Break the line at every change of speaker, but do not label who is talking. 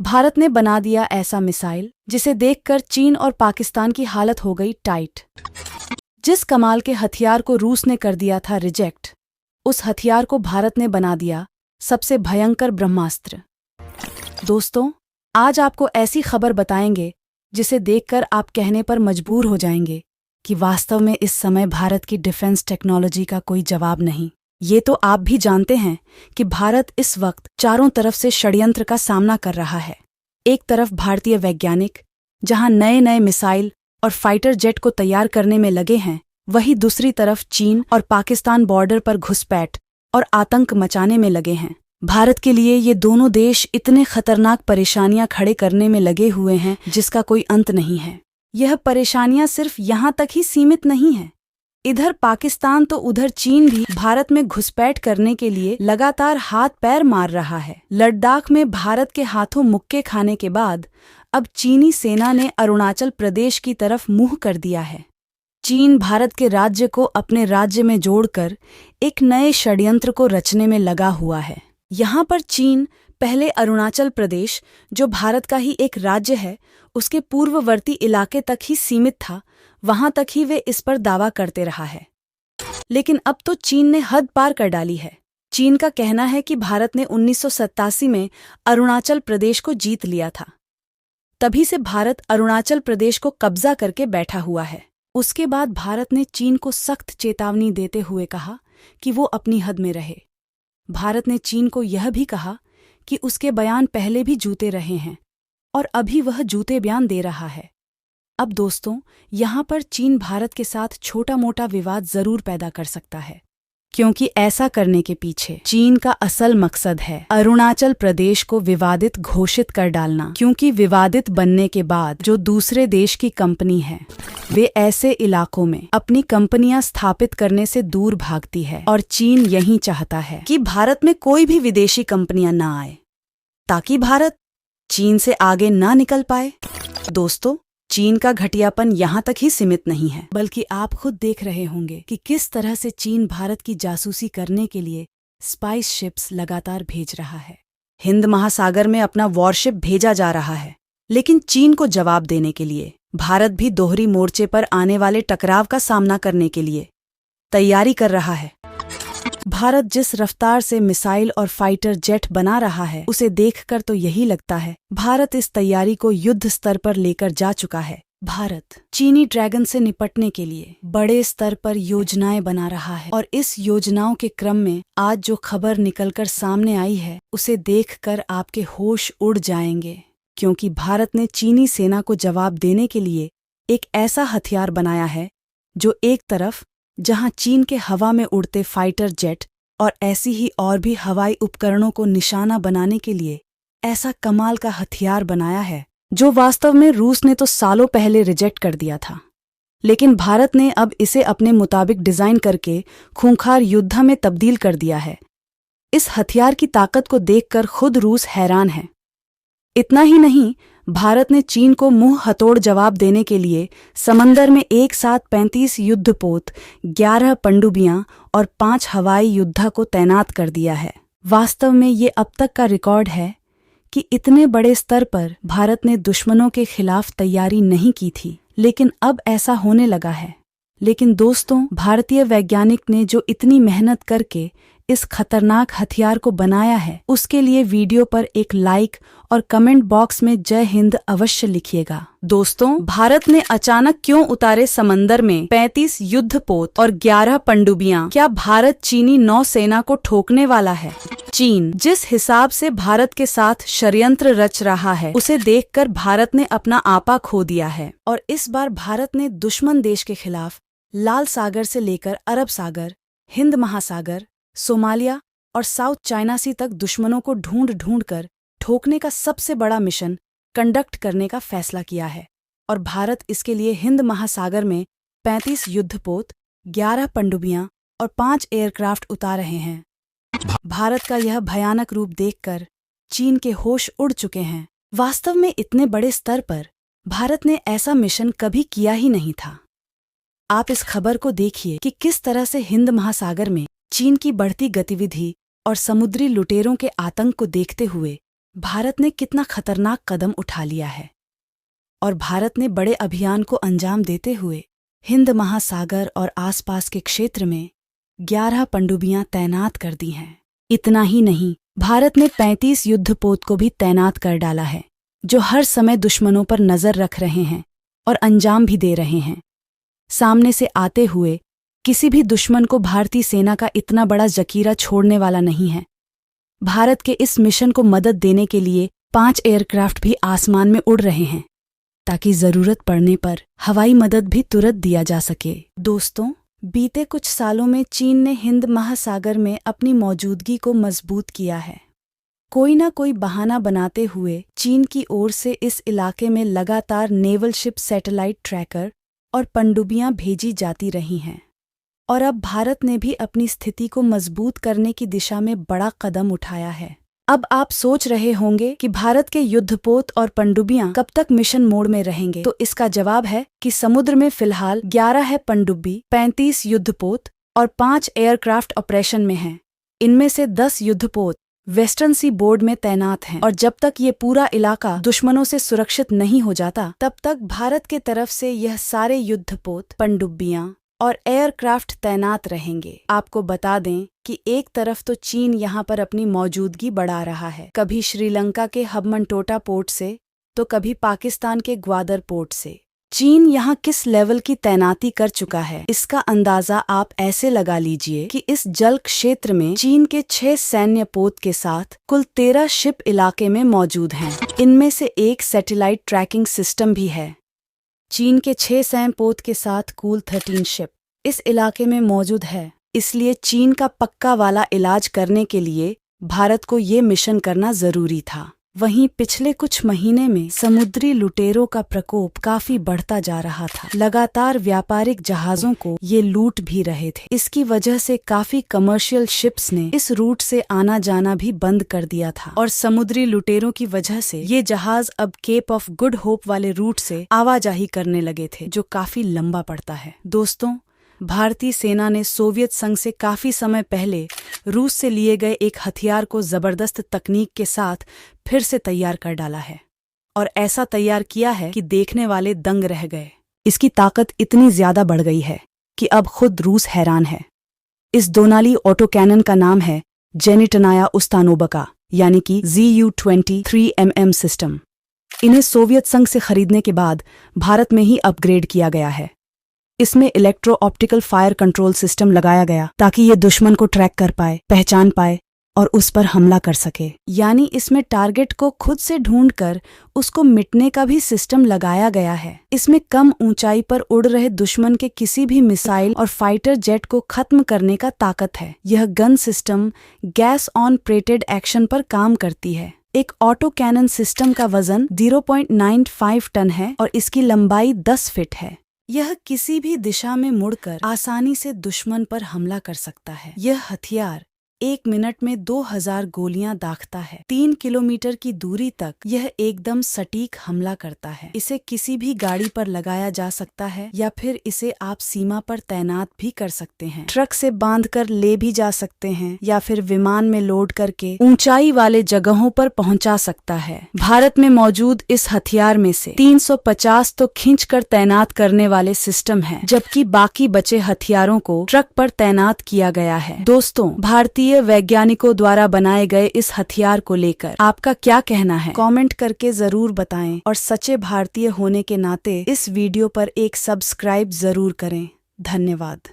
भारत ने बना दिया ऐसा मिसाइल जिसे देखकर चीन और पाकिस्तान की हालत हो गई टाइट। जिस कमाल के हथियार को रूस ने कर दिया था रिजेक्ट, उस हथियार को भारत ने बना दिया सबसे भयंकर ब्रह्मास्त्र। दोस्तों, आज आपको ऐसी खबर बताएंगे जिसे देखकर आप कहने पर मजबूर हो जाएंगे कि वास्तव में इस समय भारत की डिफेंस टेक्नोलॉजी का कोई जवाब नहीं। ये तो आप भी जानते हैं कि भारत इस वक्त चारों तरफ से षड्यंत्र का सामना कर रहा है। एक तरफ भारतीय वैज्ञानिक जहां नए नए मिसाइल और फाइटर जेट को तैयार करने में लगे हैं, वहीं दूसरी तरफ चीन और पाकिस्तान बॉर्डर पर घुसपैठ और आतंक मचाने में लगे हैं। भारत के लिए ये दोनों देश इतने खतरनाक परेशानियां खड़े करने में लगे हुए हैं जिसका कोई अंत नहीं है। यह परेशानियां सिर्फ यहां तक ही सीमित नहीं हैं। इधर पाकिस्तान तो उधर चीन भी भारत में घुसपैठ करने के लिए लगातार हाथ पैर मार रहा है। लद्दाख में भारत के हाथों मुक्के खाने के बाद अब चीनी सेना ने अरुणाचल प्रदेश की तरफ मुंह कर दिया है। चीन भारत के राज्य को अपने राज्य में जोड़कर एक नए षड्यंत्र को रचने में लगा हुआ है। यहाँ पर चीन पहले अरुणाचल प्रदेश, जो भारत का ही एक राज्य है, उसके पूर्ववर्ती इलाके तक ही सीमित था, वहां तक ही वे इस पर दावा करते रहा है। लेकिन अब तो चीन ने हद पार कर डाली है। चीन का कहना है कि भारत ने 1987 में अरुणाचल प्रदेश को जीत लिया था। तभी से भारत अरुणाचल प्रदेश को कब्जा करके बैठा हुआ है। उसके बाद भारत ने चीन को सख्त चेतावनी देते हुए कहा कि वो अपनी हद में रहे। भारत ने चीन को यह भी कहा कि उसके बयान पहले भी झूठे रहे हैं और अभी वह झूठे बयान दे रहा है। अब दोस्तों, यहाँ पर चीन भारत के साथ छोटा मोटा विवाद जरूर पैदा कर सकता है, क्योंकि ऐसा करने के पीछे चीन का असल मकसद है अरुणाचल प्रदेश को विवादित घोषित कर डालना। क्योंकि विवादित बनने के बाद जो दूसरे देश की कंपनी है, वे ऐसे इलाकों में अपनी कंपनियां स्थापित करने से दूर भागती है और चीन यही चाहता है कि भारत में कोई भी विदेशी कंपनियां ना आए, ताकि भारत चीन से आगे ना निकल पाए। दोस्तों, चीन का घटियापन यहाँ तक ही सीमित नहीं है, बल्कि आप खुद देख रहे होंगे कि किस तरह से चीन भारत की जासूसी करने के लिए स्पाइस शिप्स लगातार भेज रहा है। हिंद महासागर में अपना वॉरशिप भेजा जा रहा है, लेकिन चीन को जवाब देने के लिए भारत भी दोहरी मोर्चे पर आने वाले टकराव का सामना करने के लिए तैयारी कर रहा है। भारत जिस रफ्तार से मिसाइल और फाइटर जेट बना रहा है, उसे देखकर तो यही लगता है भारत इस तैयारी को युद्ध स्तर पर लेकर जा चुका है। भारत चीनी ड्रैगन से निपटने के लिए बड़े स्तर पर योजनाएं बना रहा है और इस योजनाओं के क्रम में आज जो खबर निकलकर सामने आई है, उसे देखकर आपके होश उड़ जाएंगे। क्योंकि भारत ने चीनी सेना को जवाब देने के लिए एक ऐसा हथियार बनाया है जो एक तरफ जहां चीन के हवा में उड़ते फाइटर जेट और ऐसी ही और भी हवाई उपकरणों को निशाना बनाने के लिए ऐसा कमाल का हथियार बनाया है जो वास्तव में रूस ने तो सालों पहले रिजेक्ट कर दिया था। लेकिन भारत ने अब इसे अपने मुताबिक डिजाइन करके खूंखार युद्ध में तब्दील कर दिया है। इस हथियार की ताकत को देखकर खुद रूस हैरान है। इतना ही नहीं, भारत ने चीन को मुंह हथौड़ जवाब देने के लिए समंदर में एक साथ 35 युद्धपोत, 11 पनडुब्बियां और 5 हवाई योद्धा को तैनात कर दिया है। वास्तव में ये अब तक का रिकॉर्ड है कि इतने बड़े स्तर पर भारत ने दुश्मनों के खिलाफ तैयारी नहीं की थी, लेकिन अब ऐसा होने लगा है। लेकिन दोस्तों, भारतीय वैज्ञानिक ने जो इतनी मेहनत करके इस खतरनाक हथियार को बनाया है, उसके लिए वीडियो पर एक लाइक और कमेंट बॉक्स में जय हिंद अवश्य लिखिएगा। दोस्तों, भारत ने अचानक क्यों उतारे समंदर में 35 युद्धपोत और 11 पनडुब्बियां? क्या भारत चीनी नौसेना को ठोकने वाला है? चीन जिस हिसाब से भारत के साथ षड्यंत्र रच रहा है, उसे देखकर भारत ने अपना आपा खो दिया है और इस बार भारत ने दुश्मन देश के खिलाफ लाल सागर से लेकर अरब सागर, हिंद महासागर, सोमालिया और साउथ चाइना सी तक दुश्मनों को ढूंढ ढूंढ कर ठोकने का सबसे बड़ा मिशन कंडक्ट करने का फैसला किया है। और भारत इसके लिए हिंद महासागर में 35 युद्धपोत, 11 पनडुब्बियां और 5 एयरक्राफ्ट उतार रहे हैं। भारत का यह भयानक रूप देखकर चीन के होश उड़ चुके हैं। वास्तव में इतने बड़े स्तर पर भारत ने ऐसा मिशन कभी किया ही नहीं था। आप इस खबर को देखिए कि किस तरह से हिंद महासागर में चीन की बढ़ती गतिविधि और समुद्री लुटेरों के आतंक को देखते हुए भारत ने कितना खतरनाक कदम उठा लिया है और भारत ने बड़े अभियान को अंजाम देते हुए हिंद महासागर और आसपास के क्षेत्र में 11 पनडुब्बियां तैनात कर दी हैं। इतना ही नहीं, भारत ने 35 युद्धपोत को भी तैनात कर डाला है, जो हर समय दुश्मनों पर नजर रख रहे हैं और अंजाम भी दे रहे हैं। सामने से आते हुए किसी भी दुश्मन को भारतीय सेना का इतना बड़ा जकीरा छोड़ने वाला नहीं है। भारत के इस मिशन को मदद देने के लिए 5 एयरक्राफ्ट भी आसमान में उड़ रहे हैं, ताकि जरूरत पड़ने पर हवाई मदद भी तुरंत दिया जा सके। दोस्तों, बीते कुछ सालों में चीन ने हिंद महासागर में अपनी मौजूदगी को मजबूत किया है। कोई ना कोई बहाना बनाते हुए चीन की ओर से इस इलाके में लगातार नेवल शिप, सैटेलाइट ट्रैकर और पनडुब्बियां भेजी जाती रही हैं। और अब भारत ने भी अपनी स्थिति को मजबूत करने की दिशा में बड़ा कदम उठाया है। अब आप सोच रहे होंगे कि भारत के युद्धपोत और पनडुब्बियां कब तक मिशन मोड में रहेंगे, तो इसका जवाब है कि समुद्र में फिलहाल 11 है पनडुब्बी, 35 युद्धपोत और 5 एयरक्राफ्ट ऑपरेशन में हैं। इनमें से 10 युद्धपोत वेस्टर्न सी बोर्ड में तैनात हैं और जब तक ये पूरा इलाका दुश्मनों से सुरक्षित नहीं हो जाता, तब तक भारत के तरफ से यह सारे युद्धपोत, पनडुब्बियां और एयरक्राफ्ट तैनात रहेंगे। आपको बता दें कि एक तरफ तो चीन यहाँ पर अपनी मौजूदगी बढ़ा रहा है, कभी श्रीलंका के हम्बनटोटा पोर्ट से तो कभी पाकिस्तान के ग्वादर पोर्ट से। चीन यहाँ किस लेवल की तैनाती कर चुका है, इसका अंदाजा आप ऐसे लगा लीजिए कि इस जल क्षेत्र में चीन के 6 सैन्य पोत के साथ कुल 13 शिप इलाके में मौजूद हैं। इनमें से एक सैटेलाइट ट्रैकिंग सिस्टम भी है। चीन के 6 सैन्य पोत के साथ कुल 13 शिप इस इलाके में मौजूद है। इसलिए चीन का पक्का वाला इलाज करने के लिए भारत को ये मिशन करना जरूरी था। वहीं पिछले कुछ महीने में समुद्री लुटेरों का प्रकोप काफी बढ़ता जा रहा था। लगातार व्यापारिक जहाजों को ये लूट भी रहे थे। इसकी वजह से काफी कमर्शियल शिप्स ने इस रूट से आना जाना भी बंद कर दिया था और समुद्री लुटेरों की वजह से ये जहाज अब केप ऑफ गुड होप वाले रूट से आवाजाही करने लगे थे, जो काफी लंबा पड़ता है। दोस्तों, भारतीय सेना ने सोवियत संघ से काफी समय पहले रूस से लिए गए एक हथियार को जबरदस्त तकनीक के साथ फिर से तैयार कर डाला है और ऐसा तैयार किया है कि देखने वाले दंग रह गए। इसकी ताकत इतनी ज्यादा बढ़ गई है कि अब खुद रूस हैरान है। इस दोनाली ऑटो कैनन का नाम है जेनिटनाया उस्तानोबका, यानी कि ZU-20 3mm सिस्टम। इन्हें सोवियत संघ से खरीदने के बाद भारत में ही अपग्रेड किया गया है। इसमें electro optical fire control system लगाया गया ताकि ये दुश्मन को ट्रैक कर पाए, पहचान पाए और उस पर हमला कर सके। यानी इसमें टारगेट को खुद से ढूंढकर उसको मिटने का भी सिस्टम लगाया गया है। इसमें कम ऊंचाई पर उड़ रहे दुश्मन के किसी भी मिसाइल और फाइटर जेट को खत्म करने का ताकत है। यह gun system gas operated action पर काम करती है। एक ऑटो कैनन सिस्टम का वजन 0.95 टन है और इसकी लंबाई 10 फीट है। यह किसी भी दिशा में मुड़कर आसानी से दुश्मन पर हमला कर सकता है। यह हथियार 1 मिनट में 2000 गोलियां दागता है। 3 किलोमीटर की दूरी तक यह एकदम सटीक हमला करता है। इसे किसी भी गाड़ी पर लगाया जा सकता है या फिर इसे आप सीमा पर तैनात भी कर सकते हैं। ट्रक से बांधकर ले भी जा सकते हैं या फिर विमान में लोड करके ऊंचाई वाले जगहों पर पहुंचा सकता है। भारत में मौजूद इस हथियार में से 350 तो खींचकर तैनात करने वाले सिस्टम है, जबकि बाकी बचे हथियारों को ट्रक पर तैनात किया गया है। दोस्तों, भारतीय वैज्ञानिकों द्वारा बनाए गए इस हथियार को लेकर आपका क्या कहना है? कमेंट करके जरूर बताएं और सच्चे भारतीय होने के नाते इस वीडियो पर एक सब्सक्राइब जरूर करें। धन्यवाद।